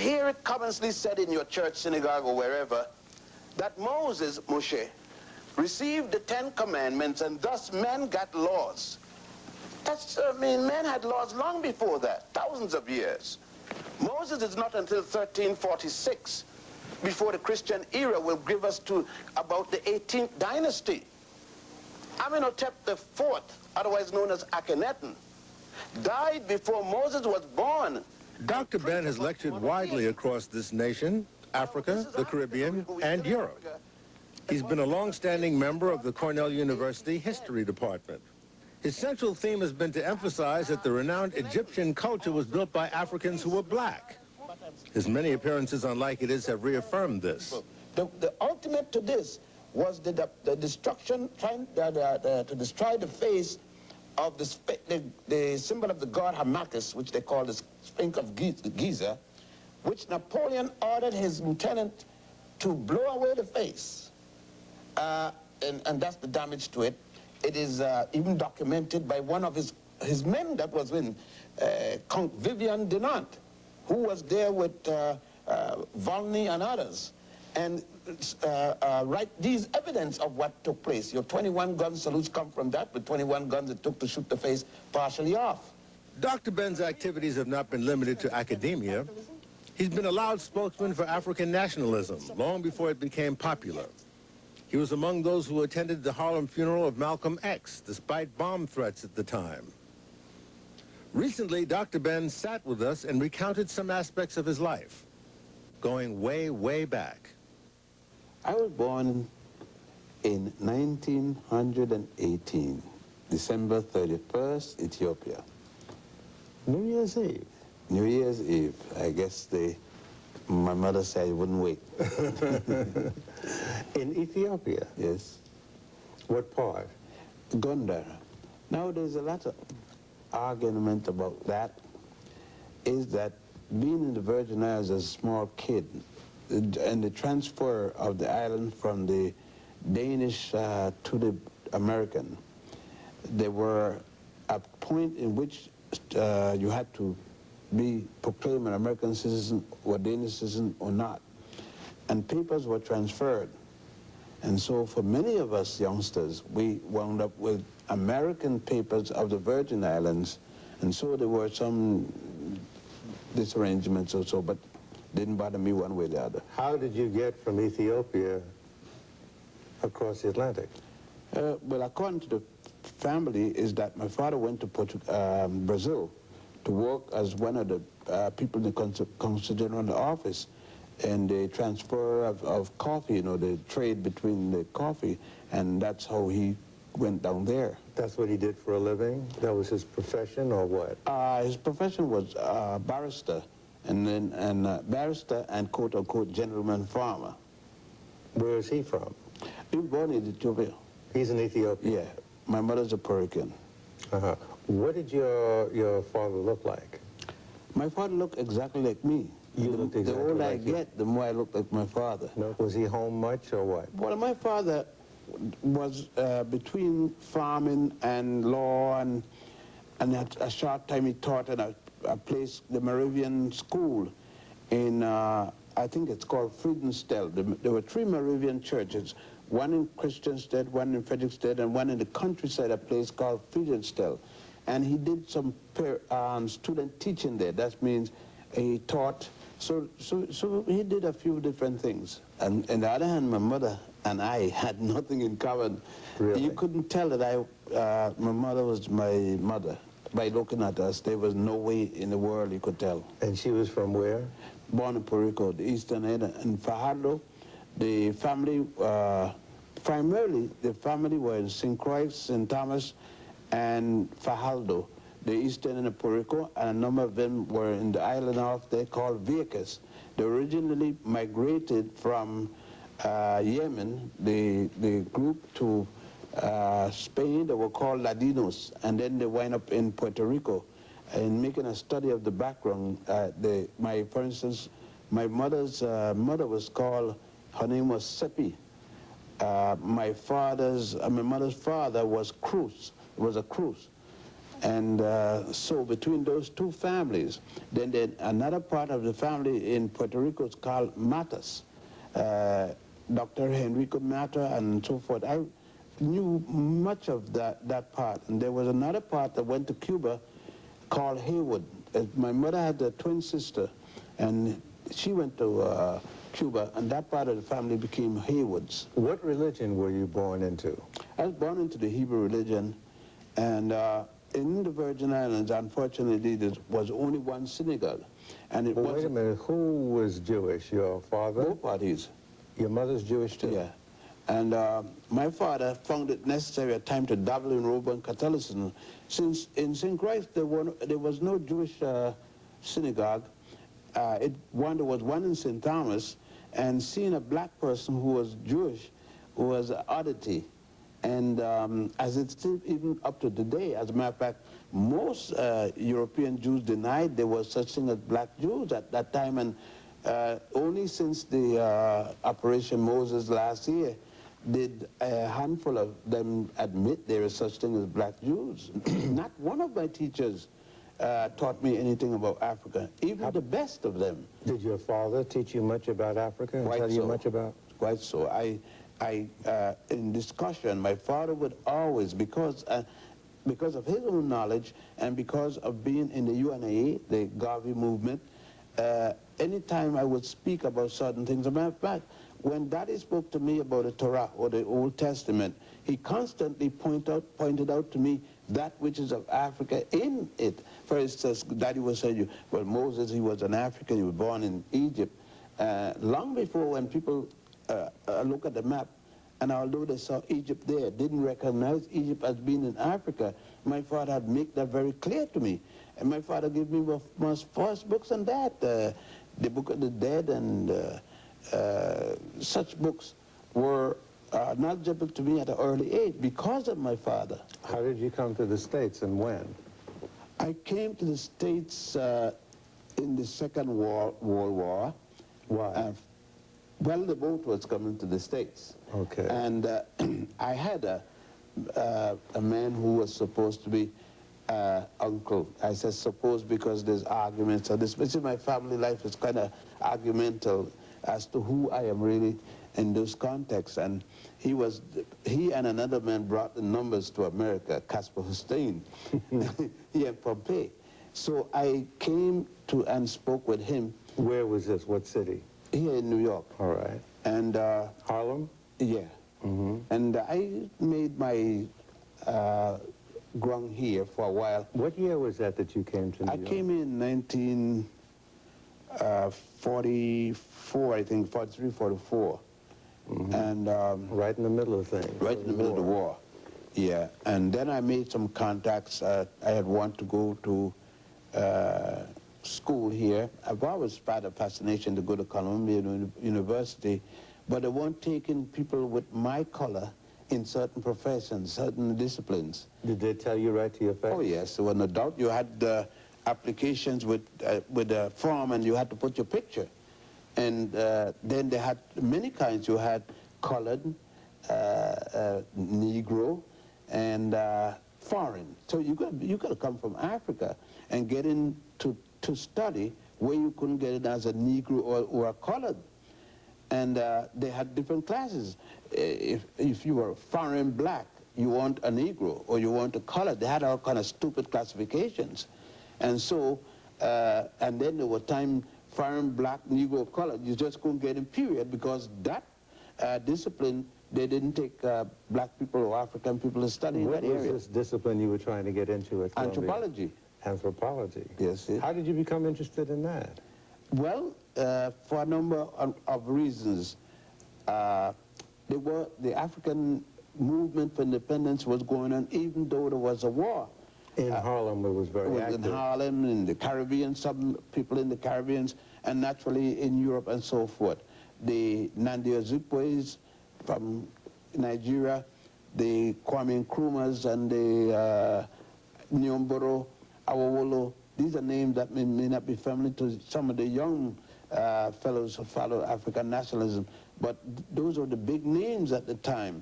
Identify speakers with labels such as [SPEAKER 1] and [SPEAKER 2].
[SPEAKER 1] hear it commonly said in your church, synagogue, or wherever, that Moses, Moshe, received the 10 commandments, and thus men got laws. That's, I mean, men had laws long before that, thousands of years. Moses is not until 1346, before the Christian era will give us to about the 18th dynasty. Amenhotep IV, otherwise known as Akhenaten, died before Moses was born.
[SPEAKER 2] Dr. Ben has lectured widely across this nation, Africa, the Caribbean, and Europe. He's been a long-standing member of the Cornell University History Department. His central theme has been to emphasize that the renowned Egyptian culture was built by Africans who were black. His many appearances on Like It Is have reaffirmed this.
[SPEAKER 1] The ultimate to this was the destruction, trying to destroy the face of the symbol of the god Hamakis, which they call the Sphinx of Giza, which Napoleon ordered his lieutenant to blow away the face. And that's the damage to it. It is even documented by one of his men that was in, Count Vivian Dinant, who was there with Volney and others, and write these evidence of what took place. Your 21 gun salutes come from that, with 21 guns it took to shoot the face partially off.
[SPEAKER 2] Dr. Ben's activities have not been limited to academia. He's been a loud spokesman for African nationalism long before it became popular. He was among those who attended the Harlem funeral of Malcolm X, despite bomb threats at the time. Recently, Dr. Ben sat with us and recounted some aspects of his life, going way, way back.
[SPEAKER 3] I was born in 1918, December 31st, Ethiopia.
[SPEAKER 2] New Year's Eve.
[SPEAKER 3] New Year's Eve. I guess my mother said I wouldn't wait.
[SPEAKER 2] In Ethiopia?
[SPEAKER 3] Yes.
[SPEAKER 2] What part?
[SPEAKER 3] Gondar. Now there's a lot of argument about that, is that being in the Virgin Islands as a small kid, and the transfer of the island from the Danish to the American, there were a point in which you had to be proclaimed an American citizen or Danish citizen or not. And papers were transferred. And so for many of us youngsters, we wound up with American papers of the Virgin Islands. And so there were some disarrangements or so, but didn't bother me one way or the other.
[SPEAKER 2] How did you get from Ethiopia across the Atlantic?
[SPEAKER 3] Well, according to the family, is that my father went to Brazil to work as one of the people in the Consul General office, and the transfer of coffee, you know, the trade between the coffee, and that's how he went down there.
[SPEAKER 2] That's what he did for a living? That was his profession, or what?
[SPEAKER 3] His profession was barrister, and barrister and quote-unquote gentleman farmer.
[SPEAKER 2] Where is he from?
[SPEAKER 3] He was born in Ethiopia.
[SPEAKER 2] He's in Ethiopia?
[SPEAKER 3] Yeah. My mother's a Puerto Rican.
[SPEAKER 2] What did your father look like?
[SPEAKER 3] My father looked exactly like me.
[SPEAKER 2] You looked exactly
[SPEAKER 3] the older
[SPEAKER 2] like
[SPEAKER 3] I get, the more I look like my father.
[SPEAKER 2] No. Was he home much or what?
[SPEAKER 3] Well, my father was between farming and law, and at a short time he taught at a place, the Moravian School in, I think it's called Friedenstell. There were 3 Moravian churches, one in Christiansted, one in Frederiksted, and one in the countryside, a place called Friedenstell. And he did some student teaching there. That means he taught. So he did a few different things. And on the other hand, my mother and I had nothing in common.
[SPEAKER 2] Really?
[SPEAKER 3] You couldn't tell that my mother was my mother. By looking at us, there was no way in the world you could tell.
[SPEAKER 2] And she was from where?
[SPEAKER 3] Born in Puerto Rico, the eastern end. In Fajardo, the family, primarily the family were in St. Croix, St. Thomas, and Fajardo, the eastern end of Puerto Rico, and a number of them were in the island off there called Vieques. They originally migrated from Yemen, the group, to Spain. They were called Ladinos, and then they wind up in Puerto Rico. In making a study of the background, for instance, my mother's mother was called, her name was Seppi. My mother's father was Cruz, was a Cruz. And so between those two families, then another part of the family in Puerto Rico is called Matas, Dr. Henrico Mata and so forth. I knew much of that part. And there was another part that went to Cuba called Haywood. My mother had a twin sister, and she went to Cuba, and that part of the family became Haywoods.
[SPEAKER 2] What religion were you born into?
[SPEAKER 3] I was born into the Hebrew religion, and in the Virgin Islands, unfortunately, there was only one synagogue. And it was.
[SPEAKER 2] Wait a minute, who was Jewish? Your father?
[SPEAKER 3] Both parties.
[SPEAKER 2] Your mother's Jewish too?
[SPEAKER 3] Yeah. And my father found it necessary at time to dabble in Roman Catholicism. Since in St. Christ there was no Jewish synagogue, there was one in St. Thomas, and seeing a black person who was Jewish was an oddity. And as it's still even up to today, as a matter of fact, most European Jews denied there was such thing as black Jews at that time, and only since the Operation Moses last year did a handful of them admit there is such thing as black Jews. Not one of my teachers taught me anything about Africa, even the best of them.
[SPEAKER 2] Did your father teach you much about Africa and tell you much about?
[SPEAKER 3] Quite so. In discussion, my father would always, because of his own knowledge and because of being in the UNA, the Garvey movement, anytime I would speak about certain things, as a matter of fact, when Daddy spoke to me about the Torah or the Old Testament, he constantly pointed out to me that which is of Africa in it. For instance, Daddy was saying, well, Moses, he was an African, he was born in Egypt. Long before, when people look at the map, and although they saw Egypt there, didn't recognize Egypt as being in Africa, my father had made that very clear to me. And my father gave me my first books on that, the Book of the Dead, and such books were knowledgeable to me at an early age because of my father.
[SPEAKER 2] How did you come to the States and when?
[SPEAKER 3] I came to the States in the Second World War.
[SPEAKER 2] Why?
[SPEAKER 3] Well, the boat was coming to the States.
[SPEAKER 2] Okay.
[SPEAKER 3] And I had a man who was supposed to be uncle. I said supposed because there's arguments. So this in my family life is kind of argumental as to who I am really in those contexts. And he and another man brought the numbers to America, Casper Hussein, here in Pompeii. So I came to and spoke with him.
[SPEAKER 2] Where was this? What city?
[SPEAKER 3] Here in New York.
[SPEAKER 2] All right.
[SPEAKER 3] And
[SPEAKER 2] Harlem?
[SPEAKER 3] yeah.
[SPEAKER 2] Mm-hmm.
[SPEAKER 3] And I made my ground here for a while.
[SPEAKER 2] What year was that you came to New York?
[SPEAKER 3] I came in 1944, I think, 43, 44.
[SPEAKER 2] Mm-hmm.
[SPEAKER 3] And
[SPEAKER 2] right in the middle of things.
[SPEAKER 3] right in the middle of the war. Yeah. And then I made some contacts. I had wanted to go to school here. I've always had a fascination to go to Columbia University, but they weren't taking people with my color in certain professions, certain disciplines.
[SPEAKER 2] Did they tell you right to your face?
[SPEAKER 3] Oh yes, there was no doubt. You had applications with a form, and you had to put your picture. And then they had many kinds. You had colored, Negro, and foreign. So you could have come from Africa and get in to study where you couldn't get it as a Negro or a colored. And they had different classes. If you were foreign black, you weren't a Negro, or you weren't a colored. They had all kind of stupid classifications. And so, and then there were time foreign black, Negro, colored. You just couldn't get in, period, because that discipline, they didn't take black people or African people to study in that area.
[SPEAKER 2] What was this discipline you were trying to get into at Columbia?
[SPEAKER 3] Anthropology.
[SPEAKER 2] Anthropology?
[SPEAKER 3] Yes.
[SPEAKER 2] How did you become interested in that?
[SPEAKER 3] Well, for a number of reasons. The African movement for independence was going on even though there was a war.
[SPEAKER 2] In Harlem, it was very active.
[SPEAKER 3] In Harlem, in the Caribbean, some people in the Caribbean, and naturally in Europe and so forth. The Nnamdi Azikiwe's from Nigeria, the Kwame Nkrumahs and the Nyomboro, Awolowo. These are names that may not be familiar to some of the young fellows who follow African nationalism, but those are the big names at the time.